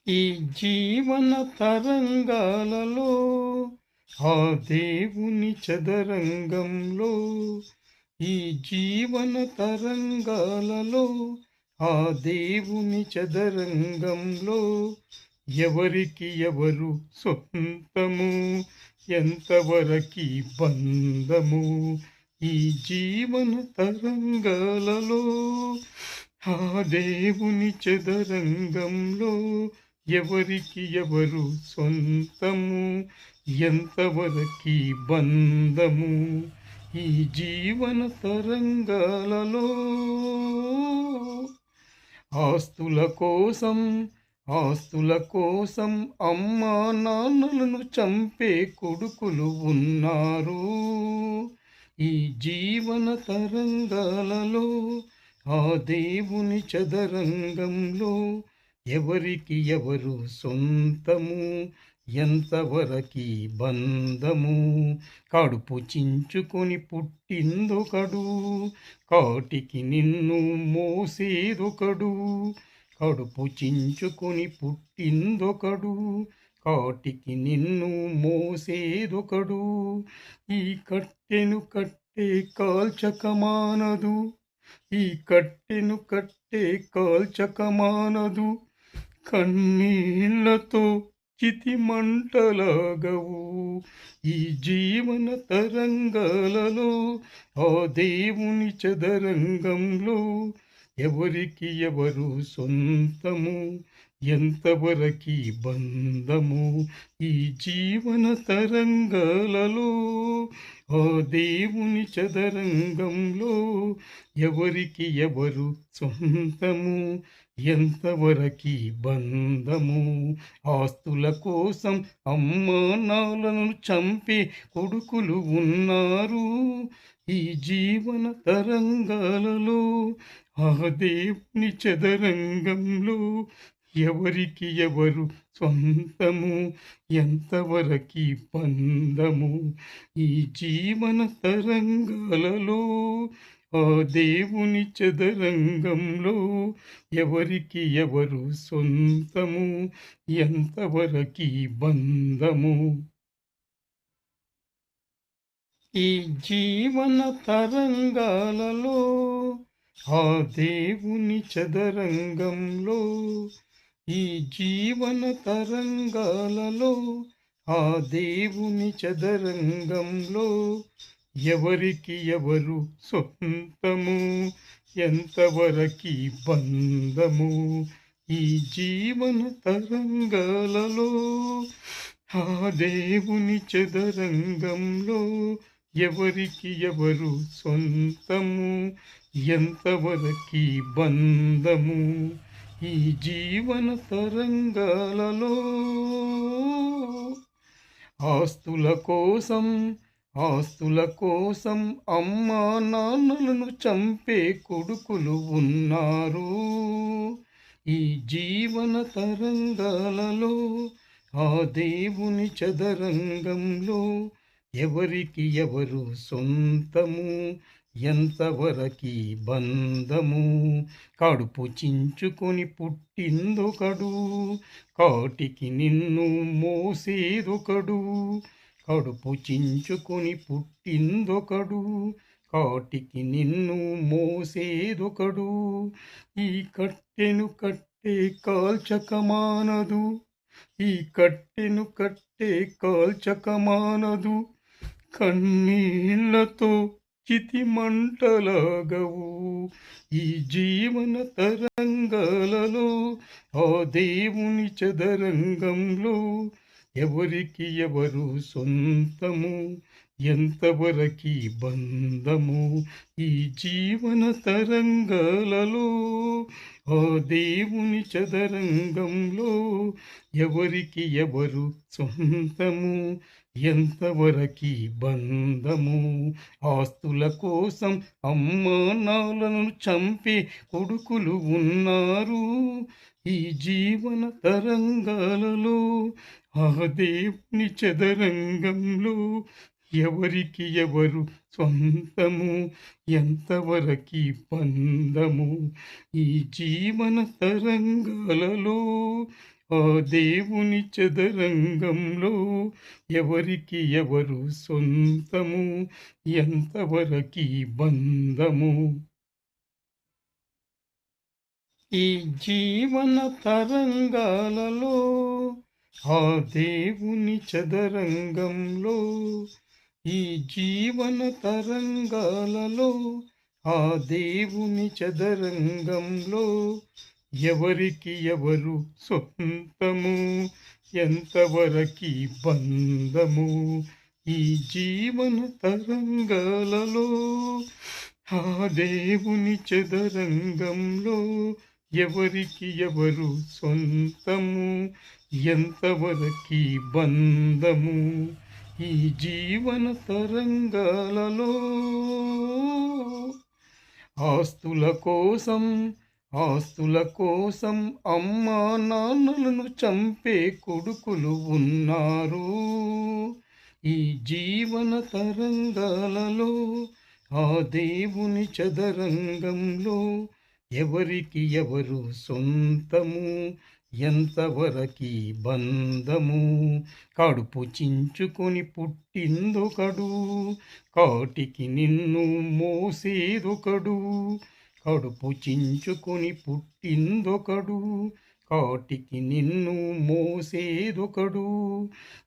ఈ జీవన తరంగాలలో ఆ దేవుని చదరంగంలో ఈ జీవన తరంగాలలో ఆ దేవుని చదరంగంలో ఎవరికి ఎవరు సొంతము, ఎంతవరకి బంధము. ఈ జీవన తరంగాలలో ఆ దేవుని చదరంగంలో ఎవరికి ఎవరు సొంతము, ఎంతవరకి బంధము. ఈ జీవన తరంగాలలో ఆస్తుల కోసం ఆస్తుల కోసం అమ్మా నాన్నలను చంపే కొడుకులు ఉన్నారు. ఈ జీవన తరంగాలలో ఆ దేవుని చదరంగంలో ఎవరికి ఎవరు సొంతము, ఎంతవరకి బంధము. కడుపు చించుకొని పుట్టిందొకడు, కాటికి నిన్ను మోసేదొకడు. కడుపు చించుకొని పుట్టిందొకడు, కాటికి నిన్ను మోసేదొకడు. ఈ కట్టెను కట్టే కాల్చకమానదు, ఈ కట్టెను కట్టే కాల్చకమానదు. కన్నీళ్లతో చితి మంటలాగవు. ఈ జీవన తరంగాలలో ఆ దేవుని చదరంగంలో ఎవరికి ఎవరు సొంతము, ఎంతవరకి బంధము. ఈ జీవన తరంగాలలో ఆ దేవుని చదరంగంలో ఎవరికి ఎవరు సొంతము, ఎంతవరకి బంధము. ఆస్తుల కోసం అమ్మా నాన్నలను చంపే కొడుకులు ఉన్నారు. ఈ జీవన తరంగాలలో ఆ దేవుని చదరంగంలో ఎవరికి ఎవరు సొంతము, ఎంతవరకి బంధము. ఈ జీవన తరంగాలలో ఆ దేవుని చదరంగంలో ఎవరికి ఎవరు సొంతము, ఎంతవరకి బంధము. ఈ జీవన తరంగాలలో ఆ దేవుని చదరంగంలో ఈ జీవన తరంగాలలో ఆ దేవుని చదరంగంలో ఎవరికి ఎవరు సొంతము, ఎంతవరకి బంధము. ఈ జీవన తరంగాలలో ఆ దేవుని చదరంగంలో ఎవరికి ఎవరు సొంతము, ఎంతవరకి బంధము. ఈ జీవన తరంగాలలో ఆస్తుల కోసం ఆస్తుల కోసం అమ్మా నాన్నలను చంపే కొడుకులు ఉన్నారు. ఈ జీవన తరంగాలలో ఆ దేవుని చదరంగంలో ఎవరికి ఎవరు సొంతము, ఎంతవరకి బంధము. కడుపు చించుకొని పుట్టిందొకడు, కాటికి నిన్ను మోసేదొకడు. కడుపు చించుకొని పుట్టిందొకడు, కాటికి నిన్ను మోసేదొకడు. ఈ కట్టెను కట్టే కాల్చకమానదు, ఈ కట్టెను కట్టే కాల్చకమానదు. కన్నీళ్లతో చితి మంటలాగవు. ఈ జీవన తరంగాలలో ఆ దేవుని చదరంగంలో ఎవరికి ఎవరు సొంతము, ఎంతవరకి బంధము. ఈ జీవన తరంగాలలో ఆ దేవుని చదరంగంలో ఎవరికి ఎవరు సొంతము, ఎంతవరకి బంధము. ఆస్తుల కోసం అమ్మా నాన్నలను చంపే కొడుకులు ఉన్నారు. ఈ జీవన తరంగాలలో ఆ దేవుని చదరంగంలో ఎవరికి ఎవరు సొంతము, ఎంతవరకి బంధము. ఈ జీవన తరంగాలలో ఆ దేవుని చదరంగంలో ఎవరికి ఎవరు సొంతము, ఎంతవరకి బంధము. ఈ జీవన తరంగాలలో ఆ దేవుని చదరంగంలో, ఈ జీవన తరంగాలలో ఆ దేవుని చదరంగంలో ఎవరికి ఎవరు సొంతము, ఎంతవరకి బంధము. ఈ జీవన తరంగాలలో ఆ దేవుని చదరంగంలో ఎవరికి ఎవరు సొంతము, ఎంతవరకి బంధము. ఈ జీవన తరంగాలలో ఆస్తుల కోసం, ఆస్తుల కోసం అమ్మా నాన్నలను చంపే కొడుకులు ఉన్నారు. ఈ జీవన తరంగాలలో ఆ దేవుని చదరంగంలో ఎవరికి ఎవరు సొంతము, ఎంతవరకి బంధము. కడుపు చించుకొని పుట్టిందొకడు, కాటికి నిన్ను మోసేదొకడు. కడుపు చించుకొని పుట్టిందొకడు, కాటికి నిన్ను మోసేదొకడు.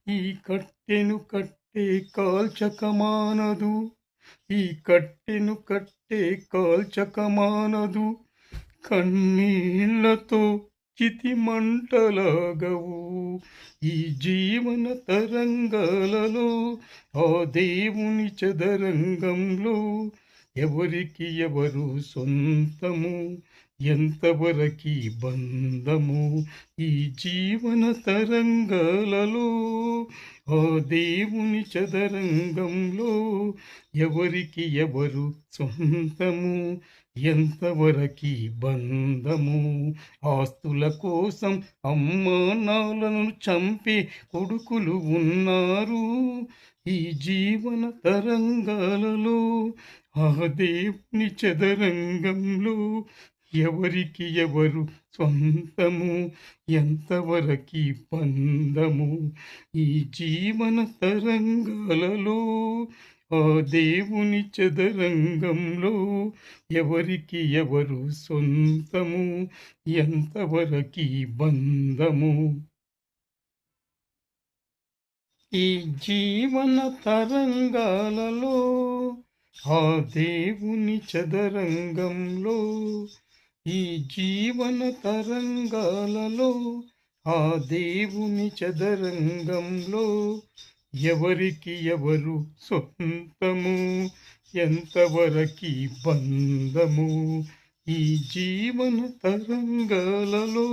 ఈ కట్టెను కట్టే కాల్చకమానదు, ఈ కట్టెను కట్టే కాల్చకమానదు. కన్నీళ్లతో చితి మంటలాగవు. ఈ జీవన తరంగాలలో ఆ దేవుని చదరంగంలో ఎవరికి ఎవరు సొంతము, ఎంతవరకి బంధము. ఈ జీవన తరంగాలలో ఆ దేవుని చదరంగంలో ఎవరికి ఎవరు సొంతము, ఎంతవరకి బంధము. ఆస్తుల కోసం అమ్మా నాన్నలను చంపే కొడుకులు ఉన్నారు. ఈ జీవన తరంగాలలో ఆ దేవుని చదరంగంలో ఎవరికి ఎవరు సొంతము, ఎంతవరకి బంధము. ఈ జీవన తరంగాలలో ఆ దేవుని చదరంగంలో ఎవరికి ఎవరు సొంతము, ఎంతవరకి బంధము. ఈ జీవన తరంగాలలో ఆ దేవుని చదరంగంలో, ఈ జీవన తరంగాలలో ఆ దేవుని చదరంగంలో ఎవరికి ఎవరు సొంతము, ఎంతవరకి బంధము. ఈ జీవన తరంగాలలో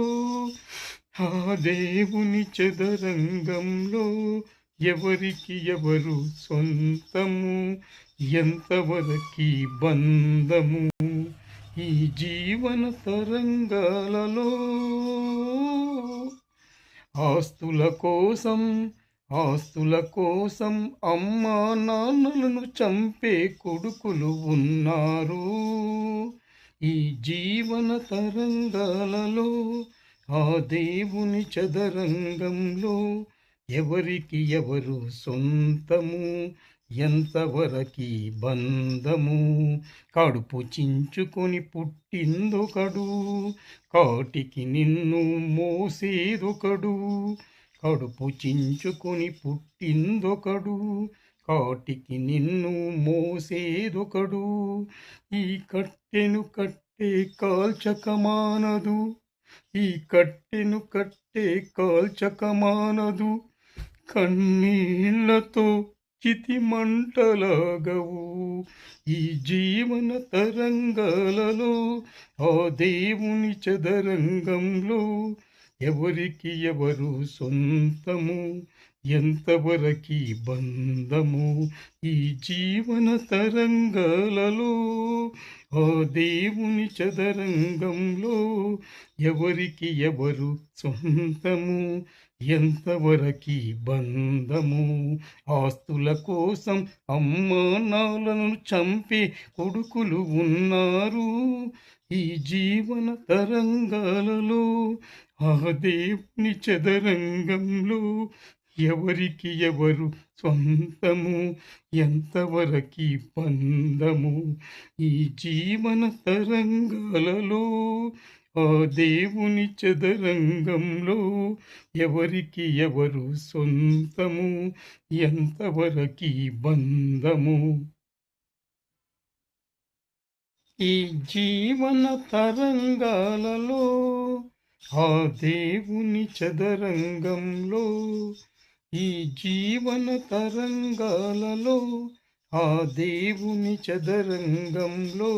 ఆ దేవుని చదరంగంలో ఎవరికి ఎవరు సొంతము, ఎంతవరకి బంధము. ఈ జీవన తరంగాలలో ఆస్తుల కోసం, ఆస్తుల కోసం అమ్మా నాన్నలను చంపే కొడుకులు ఉన్నారు. ఈ జీవన తరంగాలలో ఆ దేవుని చదరంగంలో ఎవరికి ఎవరు సొంతము, ఎంతవరకి బంధము. కడుపు చించుకొని పుట్టిందొకడు, కాటికి నిన్ను మోసేదొకడు. కడుపు చించుకొని పుట్టిందొకడు, కాటికి నిన్ను మోసేదొకడు. ఈ కట్టెను కట్టే కాల్చకమానదు, ఈ కట్టెను కట్టే కాల్చకమానదు. కన్నీళ్లతో చితి మంటలాగవు. ఈ జీవన తరంగాలలో ఆ దేవుని చదరంగంలో ఎవరికి ఎవరు సొంతము, ఎంతవరకి బంధము. ఈ జీవన తరంగాలలో ఆ దేవుని చదరంగంలో ఎవరికి ఎవరు సొంతము, ఎంతవరకి బంధము. ఆస్తుల కోసం అమ్మా నాన్నలను చంపే కొడుకులు ఉన్నారు. ఈ జీవన తరంగాలలో ఆ దేవుని చదరంగంలో ఎవరికి ఎవరు సొంతము, ఎంతవరకి బంధము, ఈ జీవన తరంగాలలో ఆ దేవుని చదరంగంలో ఎవరికి ఎవరు సొంతము, ఎంతవరకి బంధము. ఈ జీవన తరంగాలలో ఆ దేవుని చదరంగంలో, ఈ జీవన తరంగాలలో ఆ దేవుని చదరంగంలో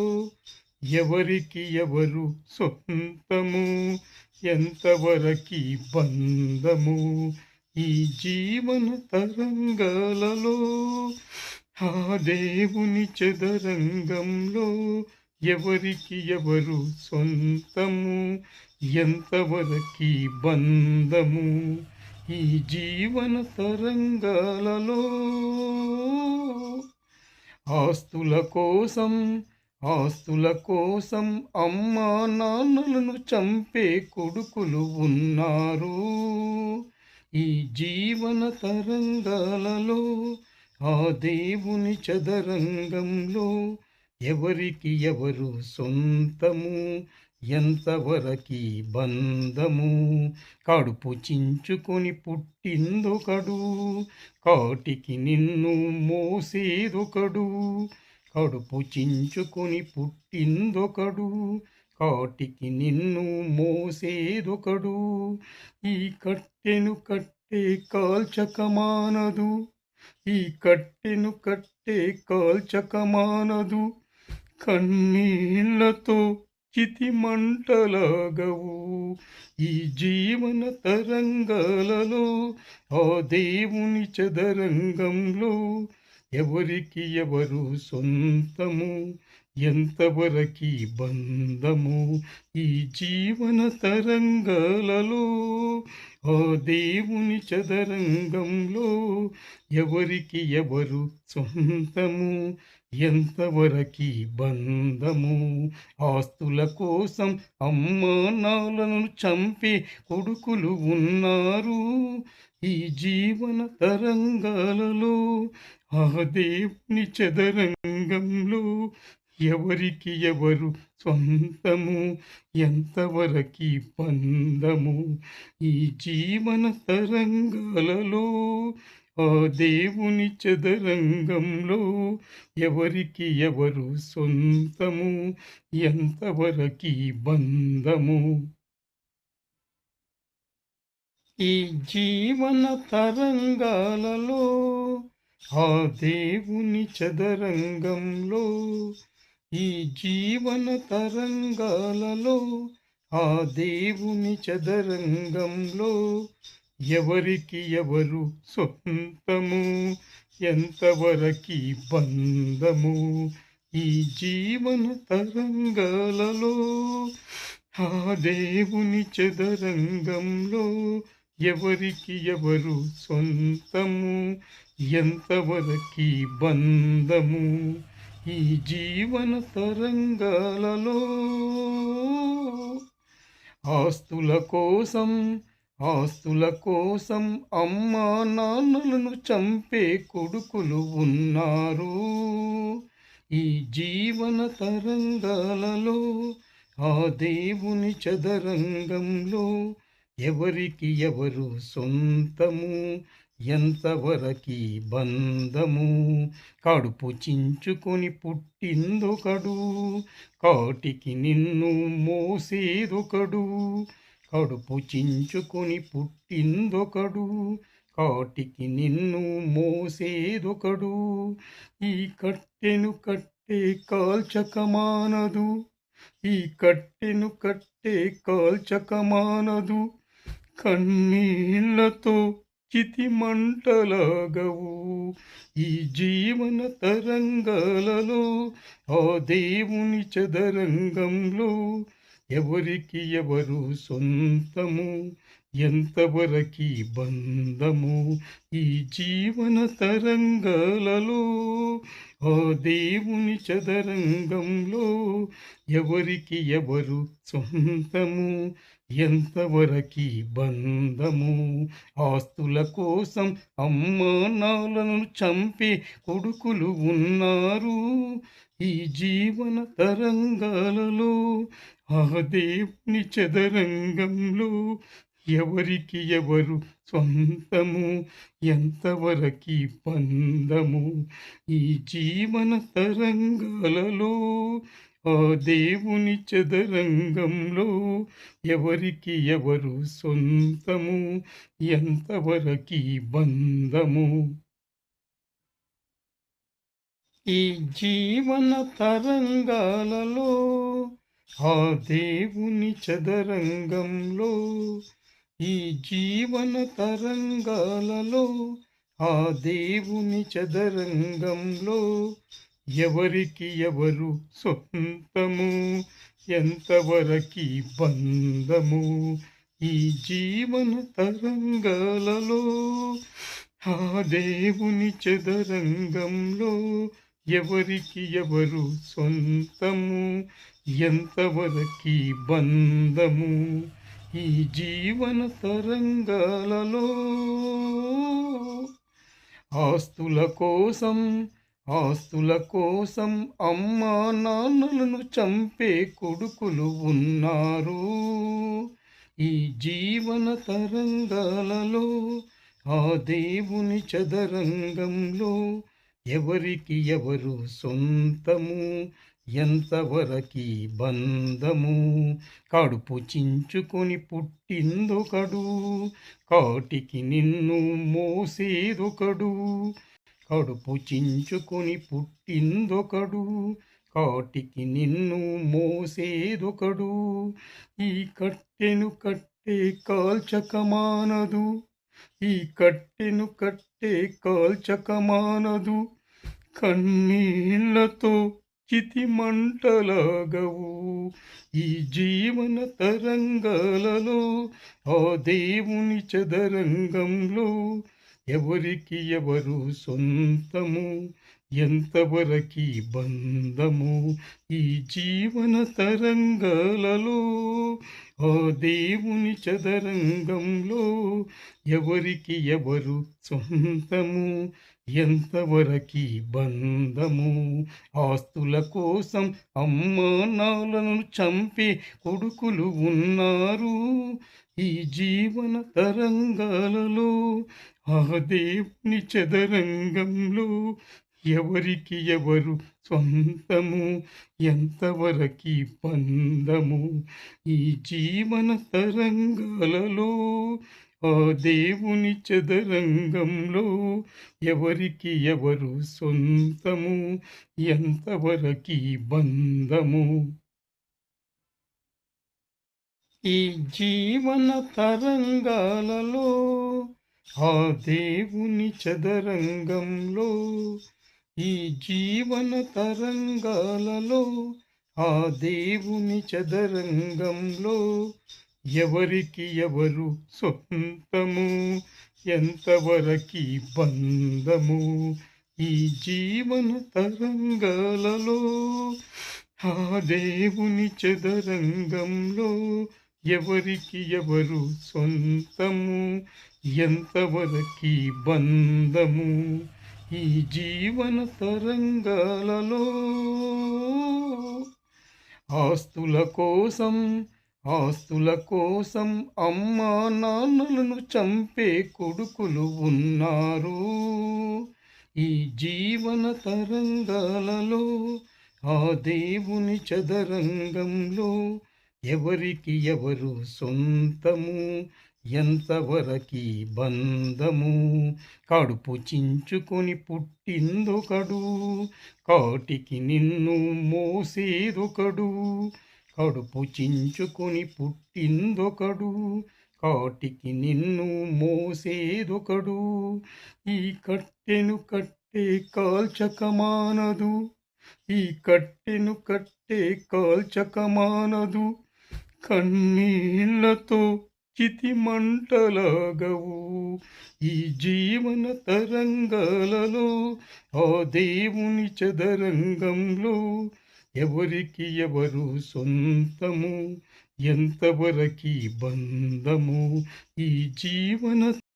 ఎవరికి ఎవరు సొంతము, ఎంతవరకి బంధము, ఈ జీవన తరంగాలలో ఆ దేవుని చదరంగంలో ఎవరికి ఎవరు సొంతము, ఎంతవరకి బంధము, ఈ జీవన తరంగాలలో ఆస్తుల కోసం, ఆస్తుల కోసం అమ్మా నాన్నలను చంపే కొడుకులు ఉన్నారు. ఈ జీవన తరంగాలలో ఆ దేవుని చదరంగంలో ఎవరికి ఎవరు సొంతము, ఎంతవరకి బంధము, కడుపు చించుకొని పుట్టిందొకడు, కాటికి నిన్ను మోసేదొకడు, కడుపు చించుకొని పుట్టిందొకడు, కాటికి నిన్ను మోసేదొకడు, ఈ కట్టెను కట్టే కాల్చకమానదు, ఈ కట్టెను కట్టే కాల్చకమానదు, కన్నీళ్లతో చితి మంటలాగవు, ఈ జీవన తరంగాలలో ఆ దేవుని చదరంగంలో ఎవరికి ఎవరు సొంతము, ఎంతవరకి బంధము, ఈ జీవన తరంగాలలో ఆ దేవుని చదరంగంలో ఎవరికి ఎవరు సొంతము, ఎంతవరకి బంధము, ఆస్తుల కోసం అమ్మా నాన్నలను చంపే కొడుకులు ఉన్నారు. ఈ జీవన తరంగాలలో ఆ దేవుని చదరంగంలో ఎవరికి ఎవరు సొంతము, ఎంతవరకి బంధము, ఈ జీవన తరంగాలలో ఆ దేవుని చదరంగంలో ఎవరికి ఎవరు సొంతము, ఎంతవరకి బంధము. ఈ జీవన తరంగాలలో ఆ దేవుని చదరంగంలో, ఈ జీవన తరంగాలలో ఆ దేవుని చదరంగంలో ఎవరికి ఎవరు సొంతము, ఎంతవరకి బంధము, ఈ జీవన తరంగాలలో ఆ దేవుని చదరంగంలో ఎవరికి ఎవరు సొంతము, ఎంతవరకి బంధము, ఈ జీవన తరంగాలలో ఆస్తుల కోసం, ఆస్తుల కోసం అమ్మా నాన్నలను చంపే కొడుకులు ఉన్నారు. ఈ జీవన తరంగాలలో ఆ దేవుని చదరంగంలో ఎవరికి ఎవరు సొంతము, ఎంతవరకి బంధము, కడుపు చించుకొని పుట్టిందొకడు, కాటికి నిన్ను మోసేదొకడు, కడుపు చించుకొని పుట్టిందొకడు, కాటికి నిన్ను మోసేదొకడు, ఈ కట్టెను కట్టే కాల్చకమానదు, ఈ కట్టెను కట్టే కాల్చకమానదు, కన్నీళ్లతో చితి మంటలాగవు, ఈ జీవన తరంగాలలో ఆ దేవుని చదరంగంలో ఎవరికి ఎవరు సొంతము, ఎంతవరకి బంధము, ఈ జీవన తరంగాలలో ఆ దేవుని చదరంగంలో ఎవరికి ఎవరు సొంతము, ఎంతవరకీ బంధము. ఆస్తుల కోసం అమ్మా నాన్నలను చంపే కొడుకులు ఉన్నారు ఈ జీవన తరంగాలలో. ఆ దేవుని చదరంగంలో ఎవరికి ఎవరు సొంతము, ఎంతవరకీ బంధము. ఈ జీవన తరంగాలలో ఆ దేవుని చదరంగంలో ఎవరికి ఎవరు సొంతము, ఎంతవరకీ బంధము. ఈ జీవన తరంగాలలో ఆ దేవుని చదరంగంలో, ఈ జీవన తరంగాలలో ఆ దేవుని చదరంగంలో ఎవరికి ఎవరు సొంతము, ఎంతవరకీ బంధము. ఈ జీవన తరంగాలలో ఆ దేవుని చదరంగంలో ఎవరికి ఎవరు సొంతము, ఎంతవరకీ బంధము. ఈ జీవన తరంగాలలో ఆస్తుల కోసం, ఆస్తుల కోసం అమ్మా నాన్నలను చంపే కొడుకులు ఉన్నారు ఈ జీవన తరంగాలలో. ఆ దేవుని చదరంగంలో ఎవరికి ఎవరు సొంతము, ఎంతవరకీ బంధము. కడుపు చించుకొని పుట్టిందొకడు, కాటికి నిన్ను మోసేదొకడు. కడుపు చించుకొని పుట్టిందొకడు, కాటికి నిన్ను మోసేదొకడు. ఈ కట్టెను కట్టే కాల్చకమానదు, ఈ కట్టెను కట్టే కాల్చకమానదు. కన్నీళ్లతో చితి మంటలాగవు ఈ జీవన తరంగాలలో. ఆ దేవుని చదరంగంలో ఎవరికి ఎవరు సొంతము, ఎంతవరకీ బంధము. ఈ జీవన తరంగాలలో ఆ దేవుని చదరంగంలో ఎవరికి ఎవరు సొంతము, ఎంతవరకీ బంధము. ఆస్తుల కోసం అమ్మా నాన్నలను చంపే కొడుకులు ఉన్నారు ఈ జీవన తరంగాలలో. ఆ దేవుని చదరంగంలో ఎవరికి ఎవరు సొంతము, ఎంతవరకీ బంధము. ఈ జీవన తరంగాలలో ఆ దేవుని చదరంగంలో ఎవరికి ఎవరు సొంతము, ఎంతవరకీ బంధము. ఈ జీవన తరంగాలలో ఆ దేవుని చదరంగంలో, ఈ జీవన తరంగాలలో ఆ దేవుని చదరంగంలో ఎవరికి ఎవరు సొంతము, ఎంతవరకీ బంధము. ఈ జీవన తరంగాలలో ఆ దేవుని చదరంగంలో ఎవరికి ఎవరు సొంతము, ఎంతవరకీ బంధము. ఈ జీవన తరంగాలలో ఆస్తుల కోసం, ఆస్తుల కోసం అమ్మా నాన్నలను చంపే కొడుకులు ఉన్నారు ఈ జీవన తరంగాలలో. ఆ దేవుని చదరంగంలో ఎవరికి ఎవరు సొంతము, ఎంతవరకీ బంధము. కడుపు చించుకొని పుట్టిందొకడు, కాటికి నిన్ను మోసేదొకడు. కడుపు చించుకొని పుట్టిందొకడు, కాటికి నిన్ను మోసేదొకడు. ఈ కట్టెను కట్టే కాల్చకమానదు, ఈ కట్టెను కట్టే కాల్చకమానదు. కన్నీళ్లతో చితి మంటలాగవు ఈ జీవన తరంగాలలో. ఆ దేవుని చదరంగంలో ఎవరికి ఎవరు సొంతము, ఎంతవరకీ బంధము ఈ జీవన